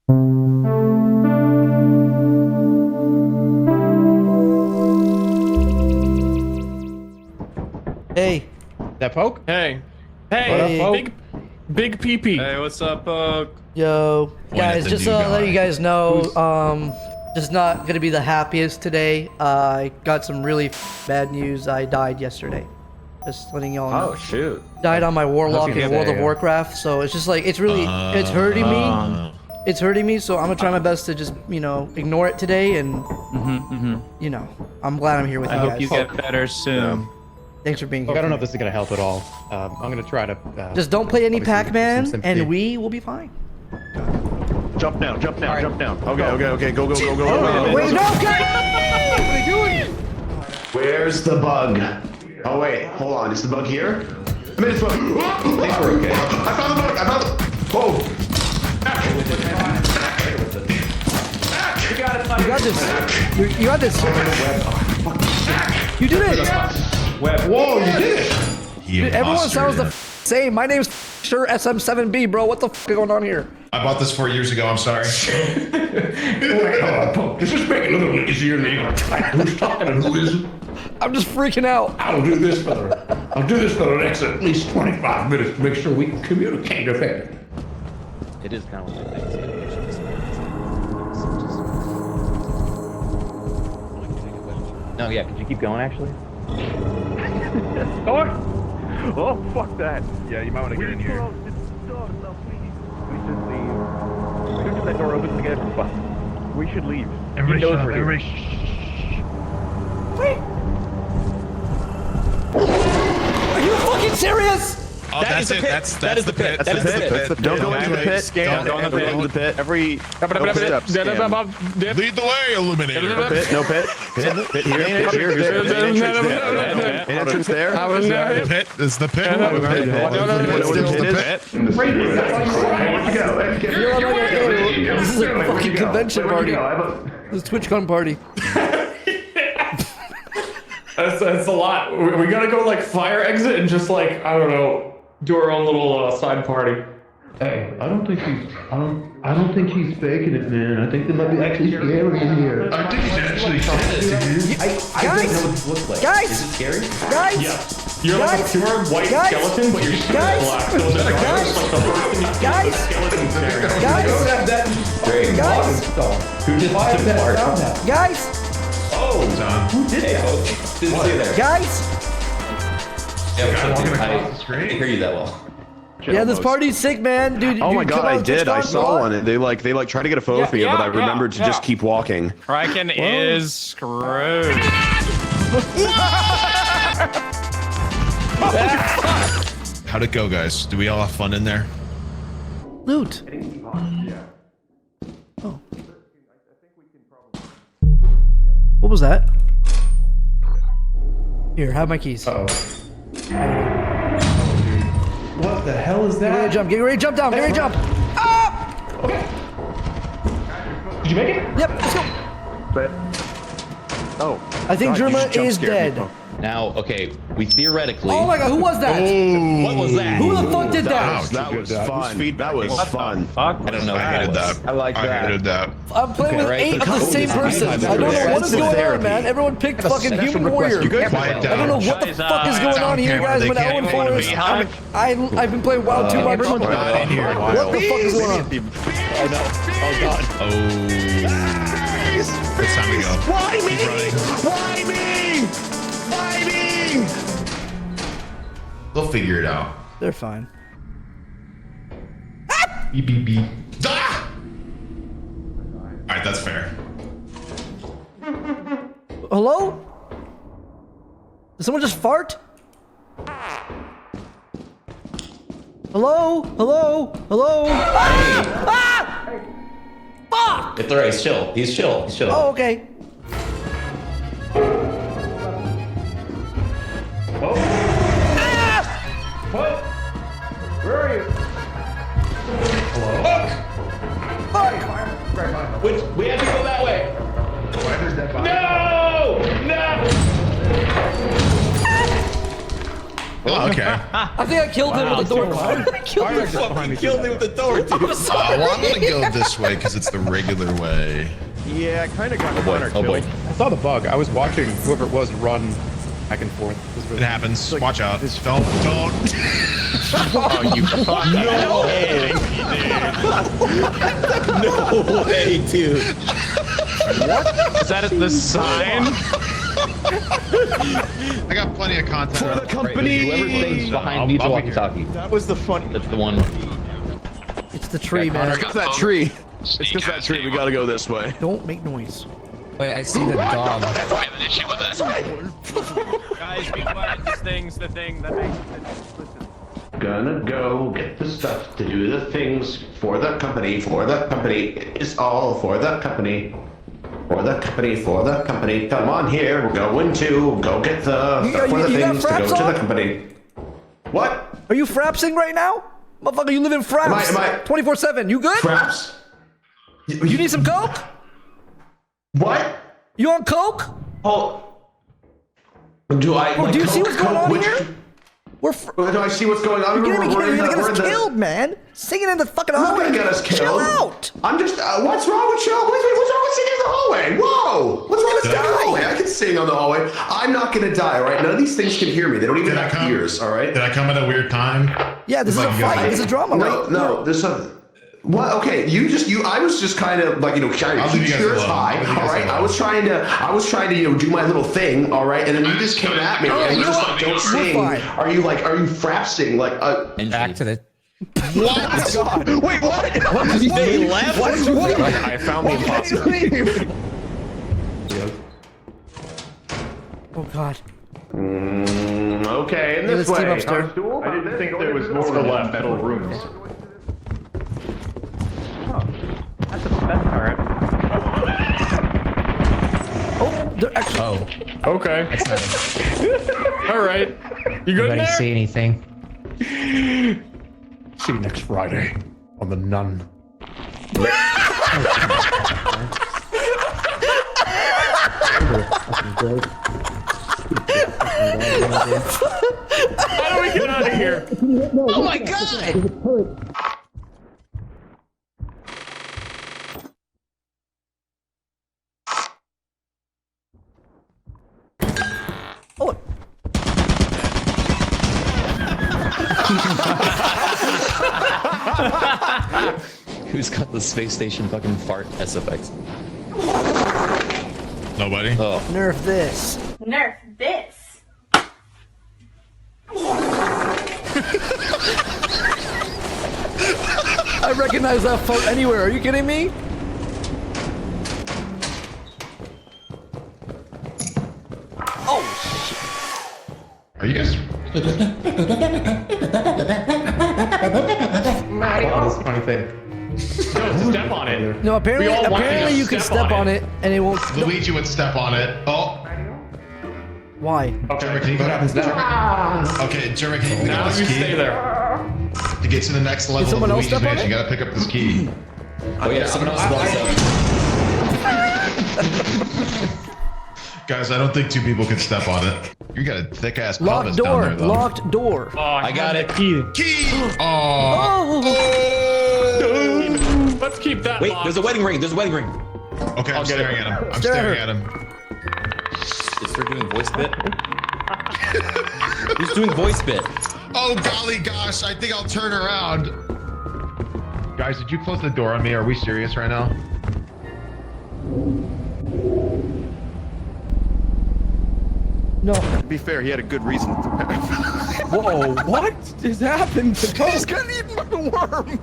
Hey. That Poke? Hey. Hey. Big pee-pee. Hey, what's up, Poke? Yo. Guys, the just new to let guy. you guys know, just not gonna be the happiest today. I got some really bad news. I died yesterday. Just letting y'all know. Oh, shoot. Died on my Warlock in World of say, Warcraft, so it's just like, it's really, it's hurting me. It's hurting me, so I'm gonna try my best to just, you know, ignore it today, and, you know, I'm glad I'm here with you I guys. hope you get better soon. Thanks for being here. Look, I don't know if this is gonna help at all. I'm gonna try to. Just don't play any obviously Pac-Man, some sympathy. and we will be fine. Jump down, jump down, All right. jump down. Okay, go, go. Wait, no, guys! What are you doing? Where's the bug? Oh wait, hold on. Is the bug here? I mean, it's bug. I think we're okay. I found the bug. I found the. Oh. You got this. You got this. You did it. Whoa, you did it. Dude, everyone sounds the same. My name's sure SM7B, bro. What the f is going on here? I bought this 4 years ago. I'm sorry. Does this make it a little easier than you who's talking and who isn't? I'm just freaking out. I'll do this for the next at least 25 minutes to make sure we can communicate effectively. It is kind of one of the things. No, yeah, could you keep going, actually? Oh, fuck that. Yeah, you might want to get in here. We should leave. As soon as that door opens again, we should leave. Everybody shut up, everybody Are you fucking serious? Oh, that's it. That's the pit. That's the pit. Don't go into the pit. Don't go in the pit. Into the pit. Every Lead the way, Illuminator. pit, no pit. Pit here. Entrance there. The pit is the pit. You're on like this is a fucking convention party. This is TwitchCon party. That's a lot. We gotta go like fire exit and just like, I don't know, do our own little side party. Hey, I don't think he's faking it, man. I think they might be actually scary in here. I think he's actually Guys! Is it scary? Guys! Yeah. You're like Guys! a pure white Guys! skeleton, but your skin Guys! is black. So it's like Guys! like the first thing you see Guys! is a skeleton staring at you. Guys! Guys! Who did that? Guys! Who did that? Didn't see there. Guys! I didn't hear you that well. Yeah, this party's sick, man. Dude, Oh my dude, god, come I on, did. I TwitchCon, saw what? one. And they tried to get a photo of me, but I remembered to just keep walking. Kraken is screwed. How'd it go, guys? Do we all have fun in there? Loot. Oh. What was that? Here, have my keys. What the hell is Get ready to jump. Get ready to jump down. Get ready to jump. Ah! Did you make it? Yep, let's go. Oh. I think God, you Jerma just jump is scared me. dead. Now, okay, we theoretically... Oh my god, who was that? What was that? Who the fuck did that? That was fun. That was fun. Fuck? I don't know. I hated that. I like that. I hated that. I'm playing with right. 8 of the same person. I don't know what is going on, man. Everyone picked fucking human warrior. You guys quiet I don't know down. what the fuck is going on here, guys. I'm an Owen Forest. I've been playing WoW too much. Everyone's not in here. What the fuck is going on? Oh no. Oh god. Oh. It's time to go. Why me? Keep running. Why me? Why me? They'll figure it out. They're fine. Beep, beep, beep. Ah! Alright, that's fair. Hello? Did someone just fart? Hello? Hello? Hello? Ah! Ah! Fuck! It's alright, he's chill. He's chill. He's chill. Oh, okay. What? Where are you? We have to go that way. No! No! Oh, okay. I think I killed him with the door. I killed him. Fucking Killed me with the door, dude. Well, I'm gonna go this way because it's the regular way. Yeah, I kind of got Connor Oh boy. killed. I saw the bug. I was watching whoever it was run back and forth. It was It really- happens. Watch out. Don't. Oh, you fuck. No way. No way, dude. Is that the sign? I got plenty of content. For the company. Whoever thinks behind needs a walkie-talkie. That was the fun. That's the one. It's the tree, man. It's that tree. It's just that tree. We gotta go this way. Don't make noise. Wait, I see the dog. Guys, be quiet. This thing's the thing that makes it. Listen. Gonna go get the stuff to do the things for the company. For the company. It's all for the company. For the company. For the company. Come on here. We're going to go get the stuff for the you got things to go fraps to on? the company. What? Are you frapsing right now? Motherfucker, you live in fraps. Am I- 24/7. You good? Craps? You need some coke? What? You on coke? Oh. Do I? Bro, like, do you see what's going on which- here? We're Do I see what's going on? You're gonna We're in get the- us killed, man. Singing in the fucking Who's hallway. gonna get us killed? Chill out. I'm just. What's wrong with chill? What's wrong with singing in the hallway? Whoa! What's wrong with singing in the hallway? I can sing on the hallway. I'm not gonna die, all right? None of these things can hear me. They don't even Did I have come? ears, all right? Did I come at a weird time? Yeah, this is a Like you guys fight. like- This is drama. No, right? no. There's some. What? Okay, I was just kind of like, trying I'll to leave keep you guys spirits alone. high. I'll leave you All guys right, alone. I was trying to, do my little thing. All right, and then you just came at me, and you you're just know like, what? don't sing. We're fine. Are you frapsing like? Back to the. Wait, what? They left. I found the imposter. Oh God. Okay, in Yeah, this let's team way. up, Star. I didn't think there was more to the left. Metal rooms. Alright. Oh, they're actually. Oh, Okay. that's not it. All right. You good Anybody there? see anything? See you next Friday on the Nun. How do we get out of here? Oh my God! Oh. Who's got the space station fucking fart SFX? Nobody. Oh. Nerf this. Nerf this. I recognize that fart anywhere. Are you kidding me? Are you guys? Oh, this funny thing. Don't step on it. No, apparently, We all want you to apparently you can step on it and it won't. Luigi would step on it. Oh. Why? Jerma, can you What happens now? Okay, Jerma, can you pick up Now this you key? stay there. To get to the next level of someone else Luigi's step on Mansion, it? you gotta pick up this key. Oh yeah, someone else brought it up. Guys, I don't think two people can step on it. You got a thick ass Locked pelvis down door. there, though. Locked door. Oh, I got it. Key. Key! Oh. Let's keep that. Wait, locked. there's a wedding ring. There's a wedding ring. Okay, I'm get staring it. at him. I'm Stare at staring her. at him. Is her doing voice bit? Who's doing voice bit? Oh, golly gosh, I think I'll turn around. Guys, did you close the door on me? Are we serious right now? No. To be fair, he had a good reason. Whoa, what just happened to Coke? Got eaten by the worm.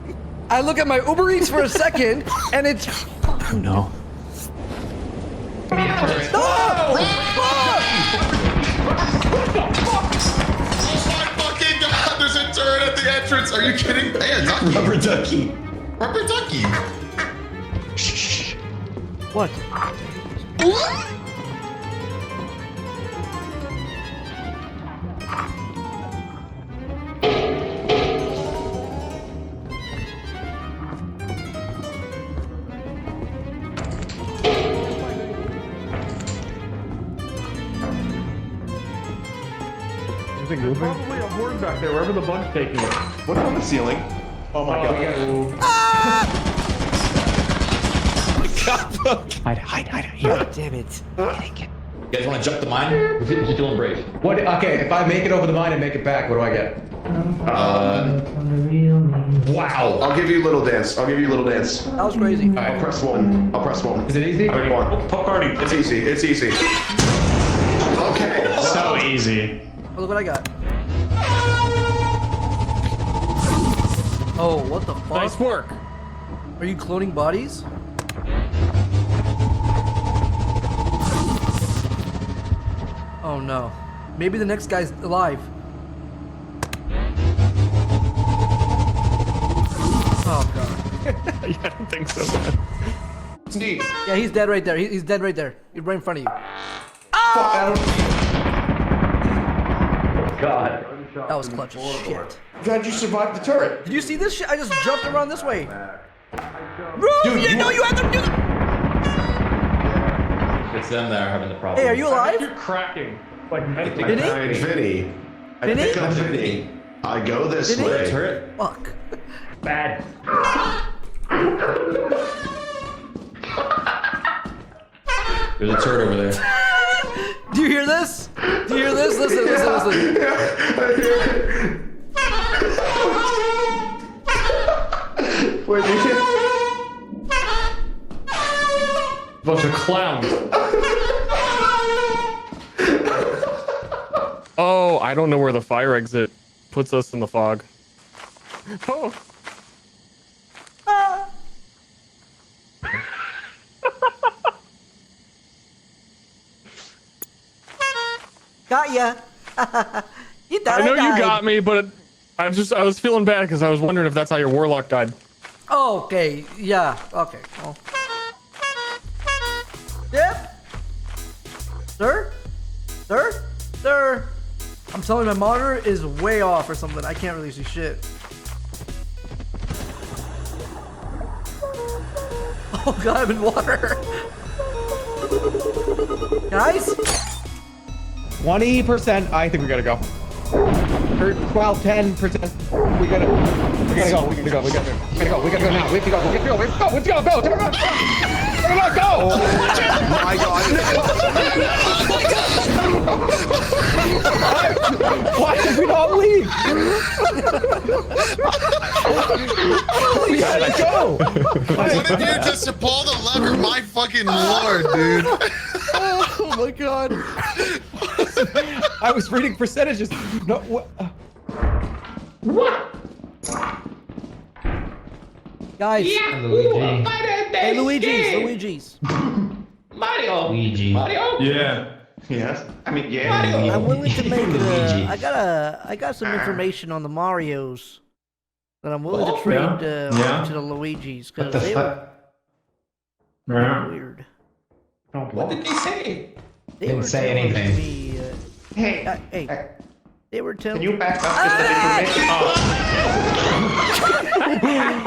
I look at my Uber Eats for a second and it's. Oh no. Oh my fucking god, there's a turret at the entrance. Are you kidding? Hey, a ducky. Rubber ducky. Rubber ducky. What? Anything moving? Probably a board back there, wherever the bug's taking it. What's on the ceiling? Oh my god. Hide. God damn it. You guys want to jump the mine? We're still in brave. What? Okay, if I make it over the mine and make it back, what do I get? Wow. I'll give you a little dance. That was crazy. I'll press one. Is it easy? One. Pop party. It's easy. Okay. So easy. Oh, look what I got. Oh, what the fuck? Nice work. Are you cloning bodies? Oh no. Maybe the next guy's alive. Oh god. Yeah, I don't think so, man. Sneak. Yeah, he's dead right there. He's dead right there. He's right in front of you. God. That was clutch as shit. Glad you survived the turret. Did you see this shit? I just jumped around this way. Bro, Dude, you you have to do. It's them that are having the problem. Hey, are you alive? You're cracking. Like, mentally. Vinny? Vinny. I Vinny? think I'm Vinny. I go this Vinny? way. Turret? Fuck. Bad. There's a turret over there. Do you hear this? Do you hear this? Listen. Wait, Bunch of clowns. Oh, I don't know where the fire exit puts us in the fog. Oh. Got ya. You thought I know died. you got me, but I was feeling bad because I was wondering if that's how your warlock died. Oh, okay. Yeah. Okay. Well. Yep. Sir? I'm telling you, my monitor is way off or something. I can't really see shit. Oh god, I'm in water. Guys? 20%. I think we gotta go. Or 12, 10%. We gotta go. We gotta go now. Let's go. Go. Oh my god. Why did we not leave? We gotta go. What did you just to pull the lever? My fucking lord, dude. Oh my god. I was reading percentages. No, what? Guys. Luigi. Hey, Luigi's. Mario. Luigi. Mario. Yeah. Yes. I mean, yeah. I'm willing to make Luigi. I got some information on the Marios that I'm willing to trade to the Luigi's because they were weird. What did they say? They Didn't were say telling anything. me, hey, they were telling Can you back up just a bit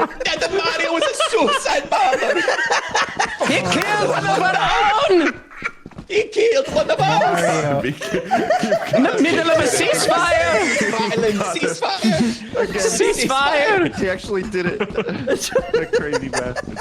for That the Mario was a suicide bomber. He killed one of our own. He killed one of us. In the middle of a ceasefire. Violent ceasefire. Ceasefire. He actually did it. That crazy bastard.